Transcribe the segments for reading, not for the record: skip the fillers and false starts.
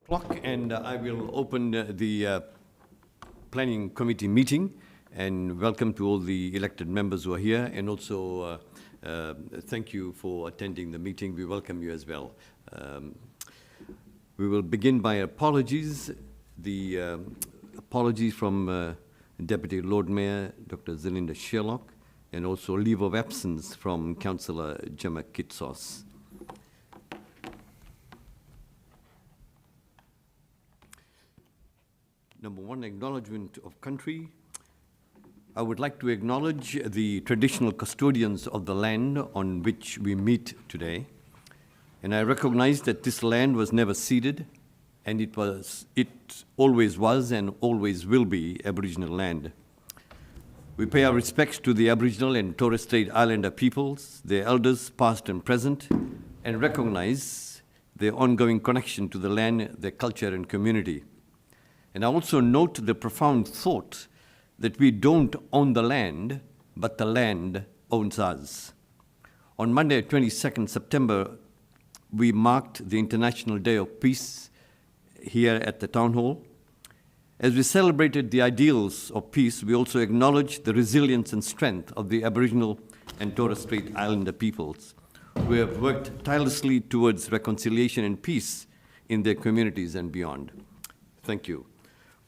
Clock, and I will open the Planning Committee meeting, and welcome to all the elected members who are here, and also thank you for attending the meeting. We welcome you as well. We will begin by apologies. The apologies from Deputy Lord Mayor, Dr. Zelinda Sherlock, and also leave of absence from Councillor Gemma Kitsos. Number one, acknowledgement of country. I would like to acknowledge the traditional custodians of the land on which we meet today. And I recognize that this land was never ceded, and it always was and always will be Aboriginal land. We pay our respects to the Aboriginal and Torres Strait Islander peoples, their elders past and present, and recognize their ongoing connection to the land, their culture and community. And I also note the profound thought that we don't own the land, but the land owns us. On Monday, 22nd September, we marked the International Day of Peace here at the Town Hall. As we celebrated the ideals of peace, we also acknowledged the resilience and strength of the Aboriginal and Torres Strait Islander peoples, who have worked tirelessly towards reconciliation and peace in their communities and beyond. Thank you.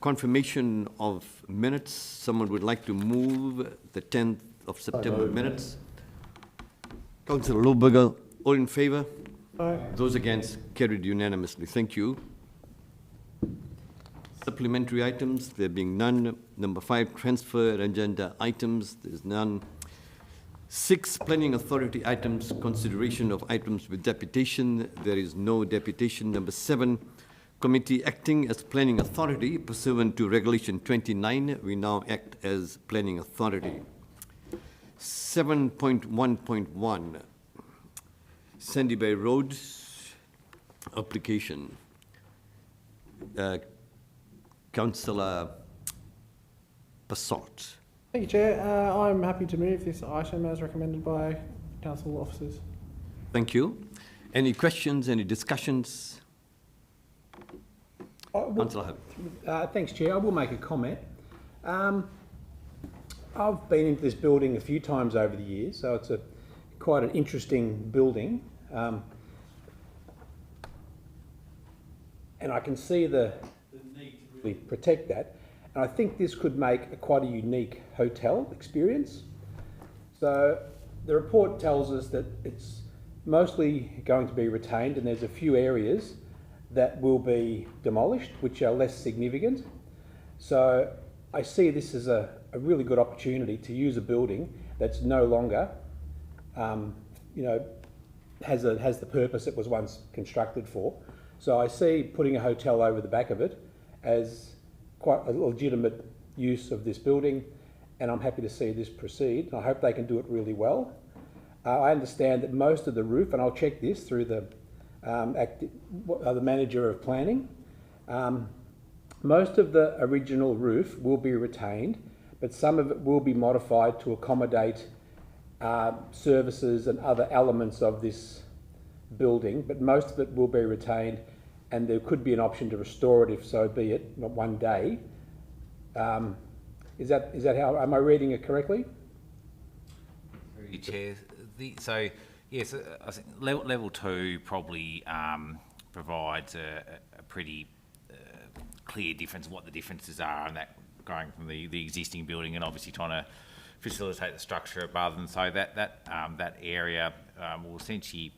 Confirmation of minutes. Someone would like to move the 10th of September minutes. Councillor Lohberger, all in favour? Aye. Those against, carried unanimously. Thank you. Supplementary items, there being none. Number 5, transfer agenda items, there's none. 6, planning authority items, consideration of items with deputation, there is no deputation. Number 7, committee acting as planning authority pursuant to Regulation 29, we now act as planning authority. 7.1.1, Sandy Bay Road application. Councillor Passot. Thank you, Chair. I'm happy to move this item as recommended by council officers. Thank you. Any questions, any discussions? Councillor Hunt. Thanks, Chair. I will make a comment. I've been into this building a few times over the years, so it's quite an interesting building. And I can see the need to really protect that. And I think this could make quite a unique hotel experience. So the report tells us that it's mostly going to be retained, and there's a few areas that will be demolished, which are less significant. So I see this as a really good opportunity to use a building that's no longer, has the purpose it was once constructed for. So I see putting a hotel over the back of it as quite a legitimate use of this building, and I'm happy to see this proceed. I hope they can do it really well. I understand that most of the roof, and I'll check this through the manager of planning, most of the original roof will be retained, but some of it will be modified to accommodate services and other elements of this building, but most of it will be retained, and there could be an option to restore it if so be it, not one day. Is that how, am I reading it correctly? Through you, Chair. So yes, I think level 2 probably provides a pretty clear difference, what the differences are, and that going from the existing building and obviously trying to facilitate the structure above them. So that area will essentially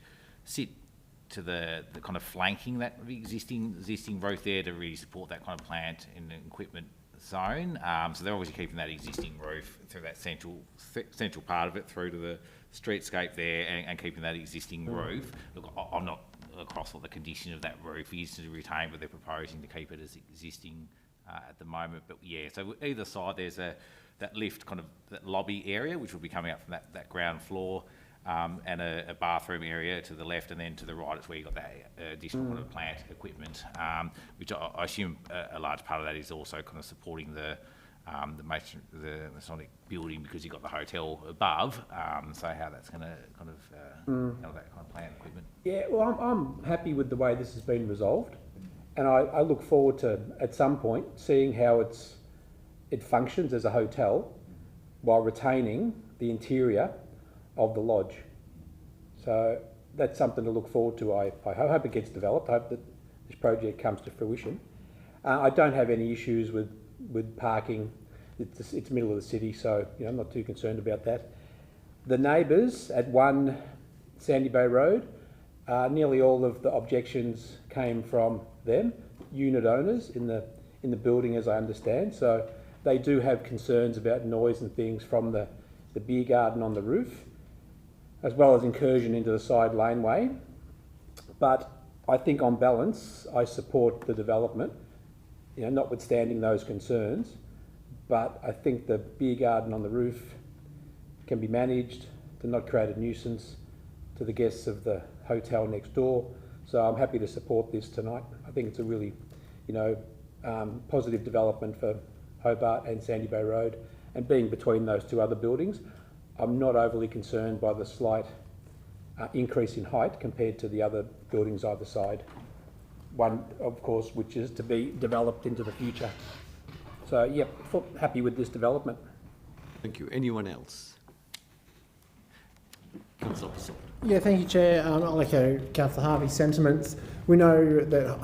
sit to the kind of flanking that existing roof there to really support that kind of plant in the equipment zone. So they're obviously keeping that existing roof through that central part of it through to the streetscape there and keeping that existing roof. Look, I'm not across what the condition of that roof is to retain, but they're proposing to keep it as existing at the moment. But yeah, so either side there's that lift kind of that lobby area, which will be coming up from that ground floor, and a bathroom area to the left, and then to the right it's where you've got that additional kind of plant equipment, which I assume a large part of that is also kind of supporting the Masonic building because you've got the hotel above, so how that's going to kind of handle that kind of plant equipment. Yeah, well, I'm happy with the way this has been resolved, And I look forward to, at some point, seeing how it functions as a hotel while retaining the interior of the lodge. So that's something to look forward to. I hope it gets developed. I hope that this project comes to fruition. I don't have any issues with parking. It's middle of the city, so I'm not too concerned about that. The neighbours at 1 Sandy Bay Road, nearly all of the objections came from them, unit owners in the building, as I understand. So they do have concerns about noise and things from the beer garden on the roof, as well as incursion into the side laneway. But I think on balance, I support the development, notwithstanding those concerns. But I think the beer garden on the roof can be managed to not create a nuisance to the guests of the hotel next door. So I'm happy to support this tonight. I think it's a really, positive development for Hobart and Sandy Bay Road. And being between those two other buildings, I'm not overly concerned by the slight increase in height compared to the other buildings either side. One, of course, which is to be developed into the future. So, yep, happy with this development. Thank you. Anyone else? Councillor Passell. Yeah, thank you, Chair. I'll echo Councillor Harvey's sentiments. We know that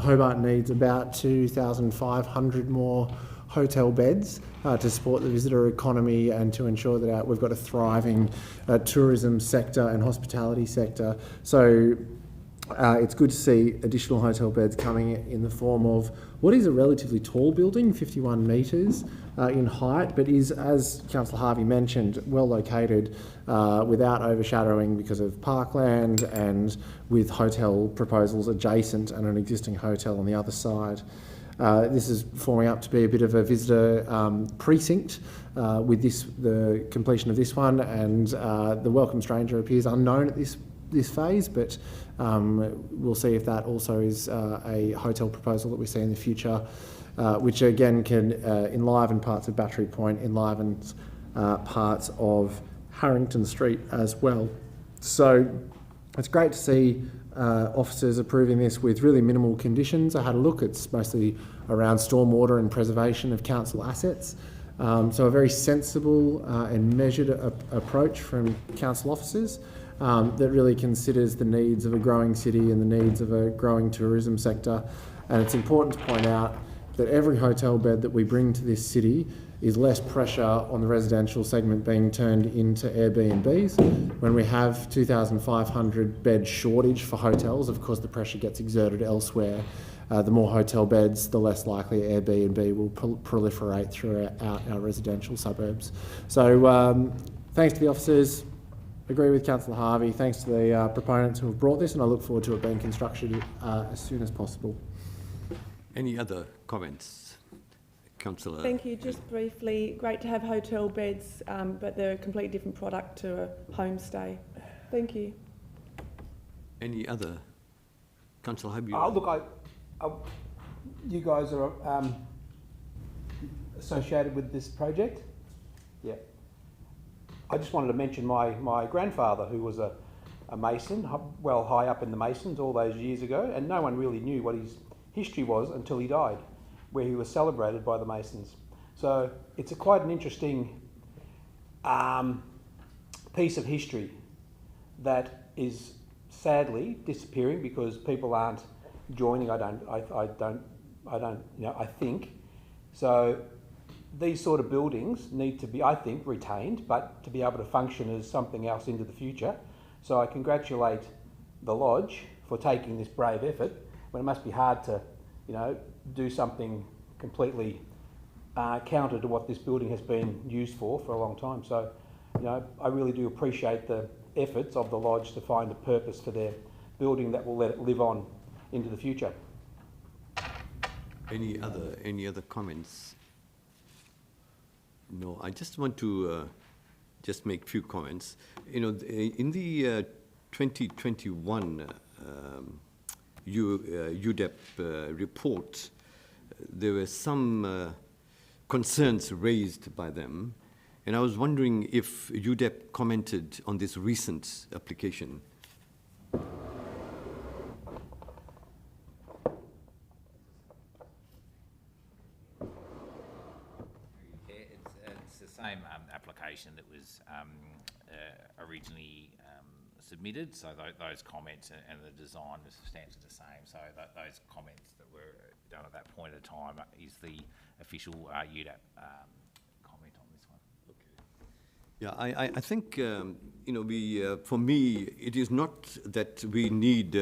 Hobart needs about 2,500 more hotel beds to support the visitor economy and to ensure that we've got a thriving tourism sector and hospitality sector. So it's good to see additional hotel beds coming in the form of what is a relatively tall building, 51 metres in height, but is, as Councillor Harvey mentioned, well located without overshadowing because of parkland and with hotel proposals adjacent and an existing hotel on the other side. This is forming up to be a bit of a visitor precinct with the completion of this one, and the Welcome Stranger appears unknown at this phase, but we'll see if that also is a hotel proposal that we see in the future, which again can enliven parts of Battery Point, enlivens parts of Harrington Street as well. So it's great to see officers approving this with really minimal conditions. I had a look, it's mostly around stormwater and preservation of council assets. So a very sensible and measured approach from council officers that really considers the needs of a growing city and the needs of a growing tourism sector. And it's important to point out that every hotel bed that we bring to this city is less pressure on the residential segment being turned into Airbnbs. When we have 2,500 bed shortage for hotels, of course the pressure gets exerted elsewhere. The more hotel beds, the less likely Airbnb will proliferate throughout our residential suburbs. So thanks to the officers, agree with Councillor Harvey, thanks to the proponents who have brought this, and I look forward to it being constructed as soon as possible. Any other comments? Councillor. Thank you. Just briefly, great to have hotel beds, but they're a completely different product to a homestay. Thank you. Any other? Councillor Habib. Look, you guys are associated with this project? Yeah. I just wanted to mention my grandfather, who was a mason, well high up in the Masons all those years ago, and no one really knew what his history was until he died, where he was celebrated by the Masons. So it's quite an interesting piece of history that is sadly disappearing because people aren't joining. I think so. These sort of buildings need to be, I think, retained, but to be able to function as something else into the future. So I congratulate the Lodge for taking this brave effort, when it must be hard to, do something completely counter to what this building has been used for a long time. So, I really do appreciate the efforts of the Lodge to find a purpose for their building that will let it live on into the future. Any other comments? No, I just want to just make a few comments. In the 2021 UDEP report, there were some concerns raised by them, and I was wondering if UDEP commented on this recent application. same application that was originally submitted, so those comments and the design is substantially the same. So those comments that were done at that point of time is the official UDAP comment on this one. Yeah, I think, for me, it is not that we need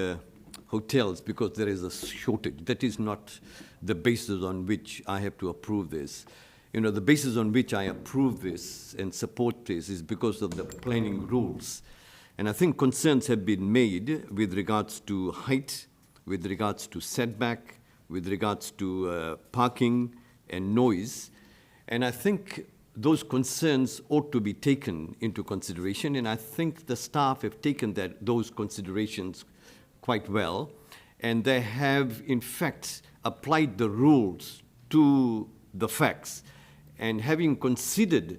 hotels because there is a shortage. That is not the basis on which I have to approve this. The basis on which I approve this and support this is because of the planning rules. And I think concerns have been made with regards to height, with regards to setback, with regards to parking and noise. And I think those concerns ought to be taken into consideration, and I think the staff have taken those considerations quite well, and they have, in fact, applied the rules to the facts. And having considered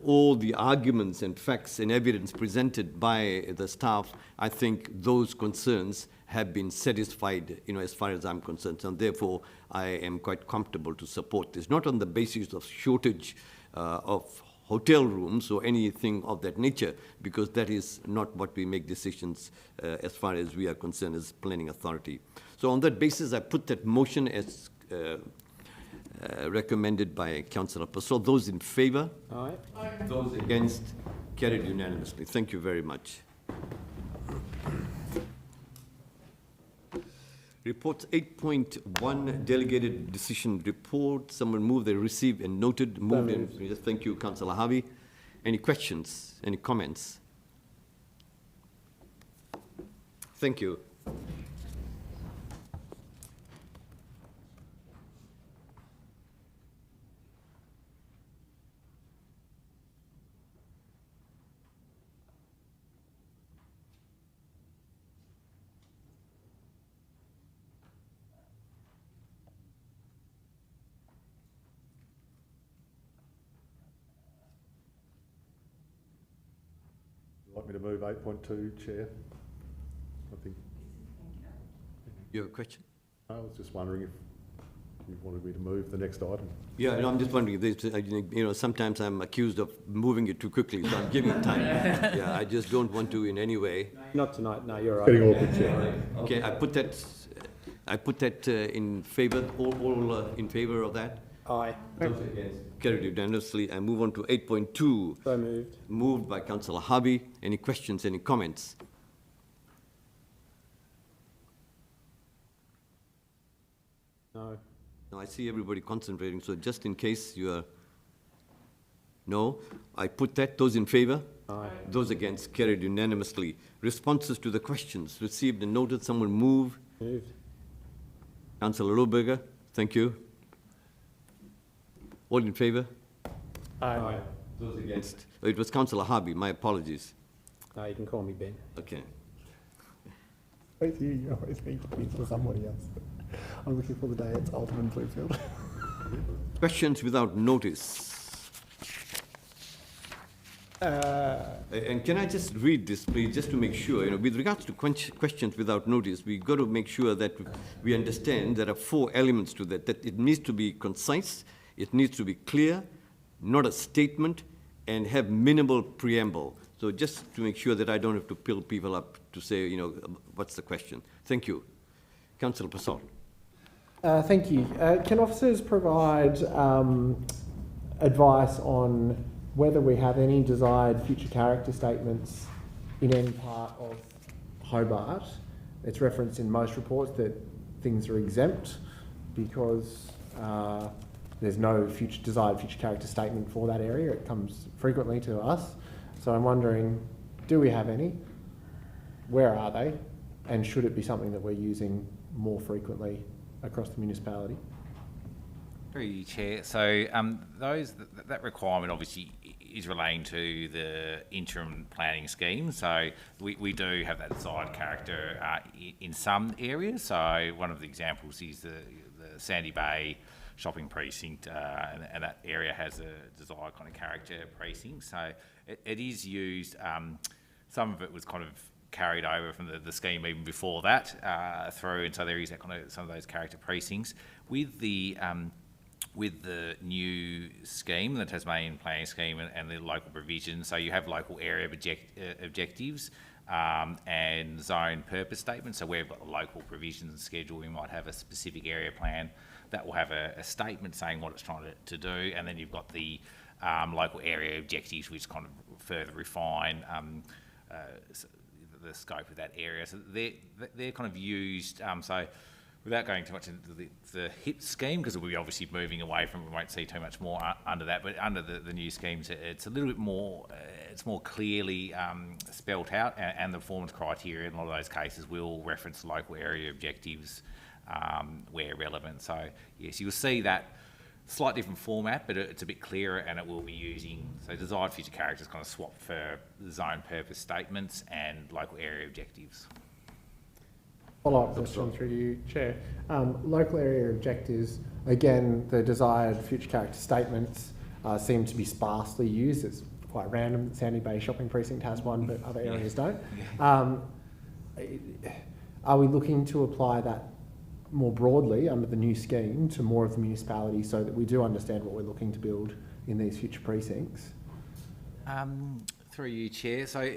all the arguments and facts and evidence presented by the staff, I think those concerns have been satisfied, as far as I'm concerned, and therefore I am quite comfortable to support this, not on the basis of shortage of hotel rooms or anything of that nature, because that is not what we make decisions as far as we are concerned as planning authority. So on that basis, I put that motion as recommended by Councillor Passol. Those in favour? Aye. Those against? Carried unanimously. Thank you very much. Report 8.1, delegated decision report. Someone moved, they received and noted. Moved in. Yes, thank you, Councillor Harvey. Any questions? Any comments? Thank you. Like me to move 8.2, Chair? I think. You have a question? I was just wondering if you wanted me to move the next item. Yeah, I'm just wondering, sometimes I'm accused of moving it too quickly, so I'm giving it time. Yeah, I just don't want to in any way. Not tonight, no, you're right. Getting awkward, Chair. Okay, I put that in favour, all in favour of that? Aye. Those against? Carried unanimously. I move on to 8.2. So moved. Moved by Councillor Harvey. Any questions, any comments? No. No, I see everybody concentrating, so just in case you are... No, I put that. Those in favour? Aye. Those against? Carried unanimously. Responses to the questions received and noted. Someone move. Moved. Councillor Lohberger, thank you. All in favour? Aye. Those against? Oh, it was Councillor Harvey, my apologies. No, you can call me Ben. Okay. With you, you always need to be for somebody else. I'm looking for the day it's Alderman Bluefield. Questions without notice. And can I just read this, please, just to make sure, with regards to questions without notice, we've got to make sure that we understand there are 4 elements to that it needs to be concise, it needs to be clear, not a statement, and have minimal preamble. So just to make sure that I don't have to pill people up to say, what's the question? Thank you. Councillor Passol. Thank you. Can officers provide advice on whether we have any desired future character statements in any part of Hobart? It's referenced in most reports that things are exempt because there's no desired future character statement for that area. It comes frequently to us. So I'm wondering, do we have any? Where are they? And should it be something that we're using more frequently across the municipality? Through you, Chair. So that requirement obviously is relating to the interim planning scheme. So we do have that desired character in some areas. So one of the examples is the Sandy Bay shopping precinct, and that area has a desired kind of character precinct. So it is used. Some of it was kind of carried over from the scheme even before that through, and so there is that kind of some of those character precincts with the with the new scheme, the Tasmanian planning scheme and the local provisions, so you have local area objectives and zone purpose statements. So where we've got the local provisions and schedule, we might have a specific area plan that will have a statement saying what it's trying to do, and then you've got the local area objectives, which kind of further refine the scope of that area. So they're kind of used, so without going too much into the HIP scheme, because we'll be obviously moving away from, we won't see too much more under that, but under the new schemes, it's a little bit more, it's more clearly spelt out, and the performance criteria in a lot of those cases will reference local area objectives where relevant. So yes, you'll see that slightly different format, but it's a bit clearer, and it will be using, so desired future characters kind of swap for zone purpose statements and local area objectives. Follow-up question through you, Chair. Local area objectives, again, the desired future character statements seem to be sparsely used. It's quite random that Sandy Bay Shopping Precinct has one, but other areas don't. Are we looking to apply that more broadly under the new scheme to more of the municipalities so that we do understand what we're looking to build in these future precincts? Through you, Chair. So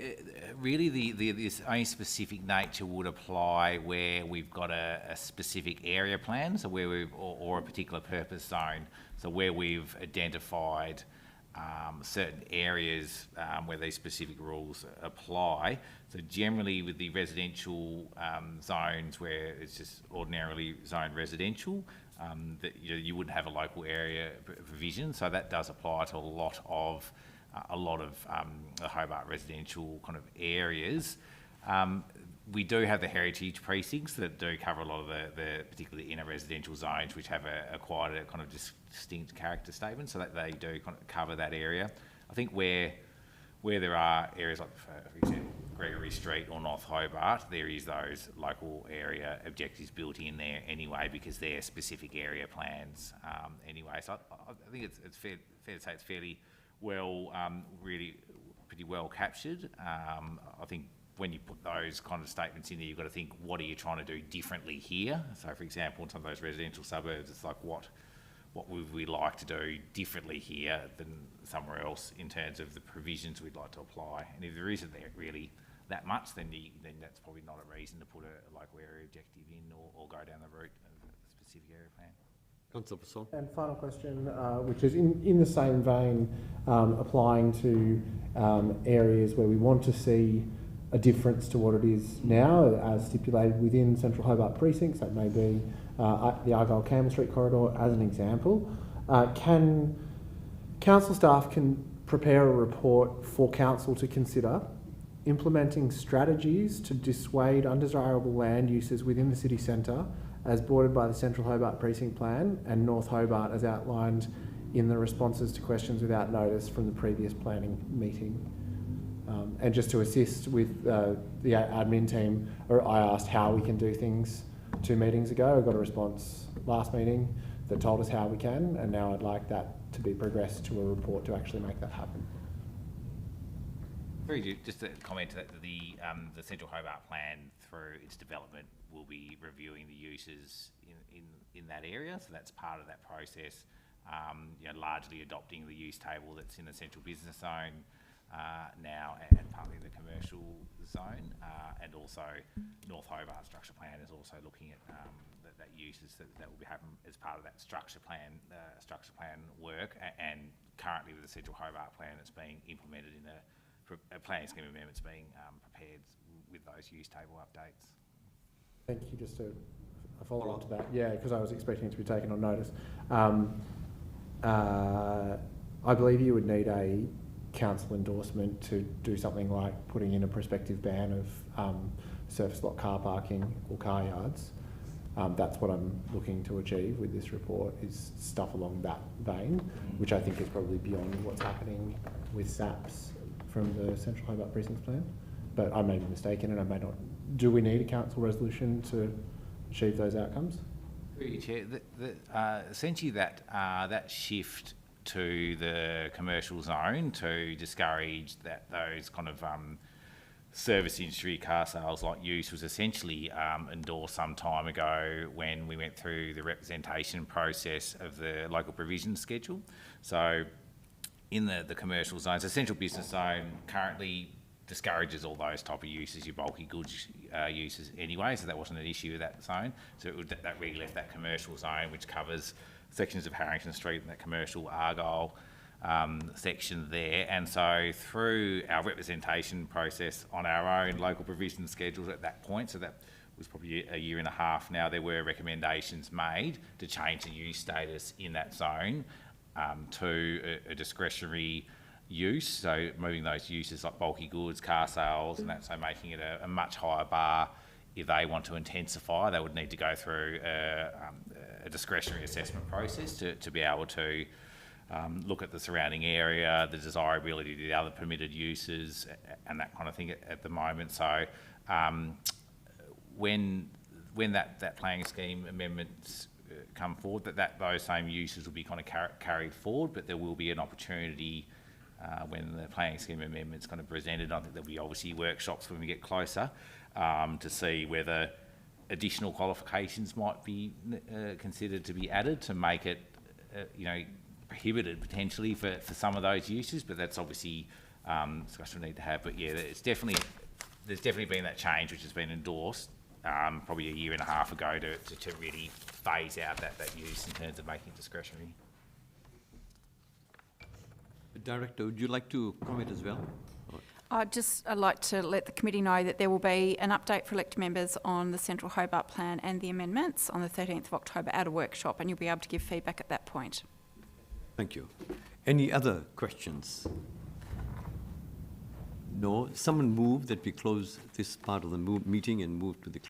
really this only specific nature would apply where we've got a specific area plan, so where we've, or a particular purpose zone, so where we've identified certain areas where these specific rules apply. So generally with the residential zones where it's just ordinarily zoned residential, that you wouldn't have a local area provision, so that does apply to a lot of the Hobart residential kind of areas. We do have the heritage precincts that do cover a lot of the particularly inner residential zones, which have quite a kind of distinct character statement, so that they do kind of cover that area. I think where there are areas like, for example, Gregory Street or North Hobart, there is those local area objectives built in there anyway, because they're specific area plans anyway. So I think it's fair to say it's fairly well, really pretty well captured. I think when you put those kind of statements in there, you've got to think, what are you trying to do differently here? So for example, in some of those residential suburbs, it's like, what would we like to do differently here than somewhere else in terms of the provisions we'd like to apply? And if there isn't really that much, then that's probably not a reason to put a local area objective in or go down the route of a specific area plan. Councillor Passon. And final question, which is in the same vein, applying to areas where we want to see a difference to what it is now, as stipulated within Central Hobart precincts. That may be the Argyle-Campbell Street corridor as an example. Can council staff can prepare a report for council to consider implementing strategies to dissuade undesirable land uses within the city centre as bordered by the Central Hobart Precinct Plan and North Hobart as outlined in the responses to questions without notice from the previous planning meeting. And just to assist with the admin team, I asked how we can do things 2 meetings ago. I got a response last meeting that told us how we can, and now I'd like that to be progressed to a report to actually make that happen. Just a comment that the Central Hobart Plan, through its development, will be reviewing the uses in that area. So that's part of that process. Largely adopting the use table that's in the Central Business Zone now, and partly the commercial zone, and also North Hobart Structure Plan is also looking at that uses that will be happening as part of that structure plan work. And currently with the Central Hobart Plan, it's being implemented in a planning scheme amendments being prepared with those use table updates. Thank you. Just a follow-up to that. Yeah, because I was expecting it to be taken on notice. I believe you would need a council endorsement to do something like putting in a prospective ban of surface lot car parking or car yards. That's what I'm looking to achieve with this report, is stuff along that vein, which I think is probably beyond what's happening with SAPs from the Central Hobart Precincts Plan. But I may be mistaken, and I may not. Do we need a council resolution to achieve those outcomes? Chair, essentially that shift to the commercial zone to discourage those kind of service industry car sales like use was essentially endorsed some time ago when we went through the representation process of the local provision schedule. So in the commercial zones, the central business zone currently discourages all those type of uses, your bulky goods uses anyway, so that wasn't an issue with that zone. So that really left that commercial zone, which covers sections of Harrington Street and that commercial Argyle section there. And so through our representation process on our own local provision schedules at that point, so that was probably a year and a half now, there were recommendations made to change the use status in that zone to a discretionary use, so moving those uses like bulky goods, car sales and that, so making it a much higher bar. If they want to intensify, they would need to go through a discretionary assessment process to be able to look at the surrounding area, the desirability of the other permitted uses and that kind of thing at the moment. So when that planning scheme amendments come forward, those same uses will be kind of carried forward, but there will be an opportunity when the planning scheme amendment's kind of presented. I think there'll be obviously workshops when we get closer to see whether additional qualifications might be considered to be added to make it, prohibited potentially for some of those uses. But that's obviously discussion we need to have. But yeah, there's definitely been that change which has been endorsed probably a year and a half ago to really phase out that use in terms of making it discretionary. Director, would you like to comment as well? I'd like to let the committee know that there will be an update for elected members on the Central Hobart Plan and the amendments on the 13th of October at a workshop, and you'll be able to give feedback at that point. Thank you. Any other questions? No? Someone move that we close this part of the meeting and move to the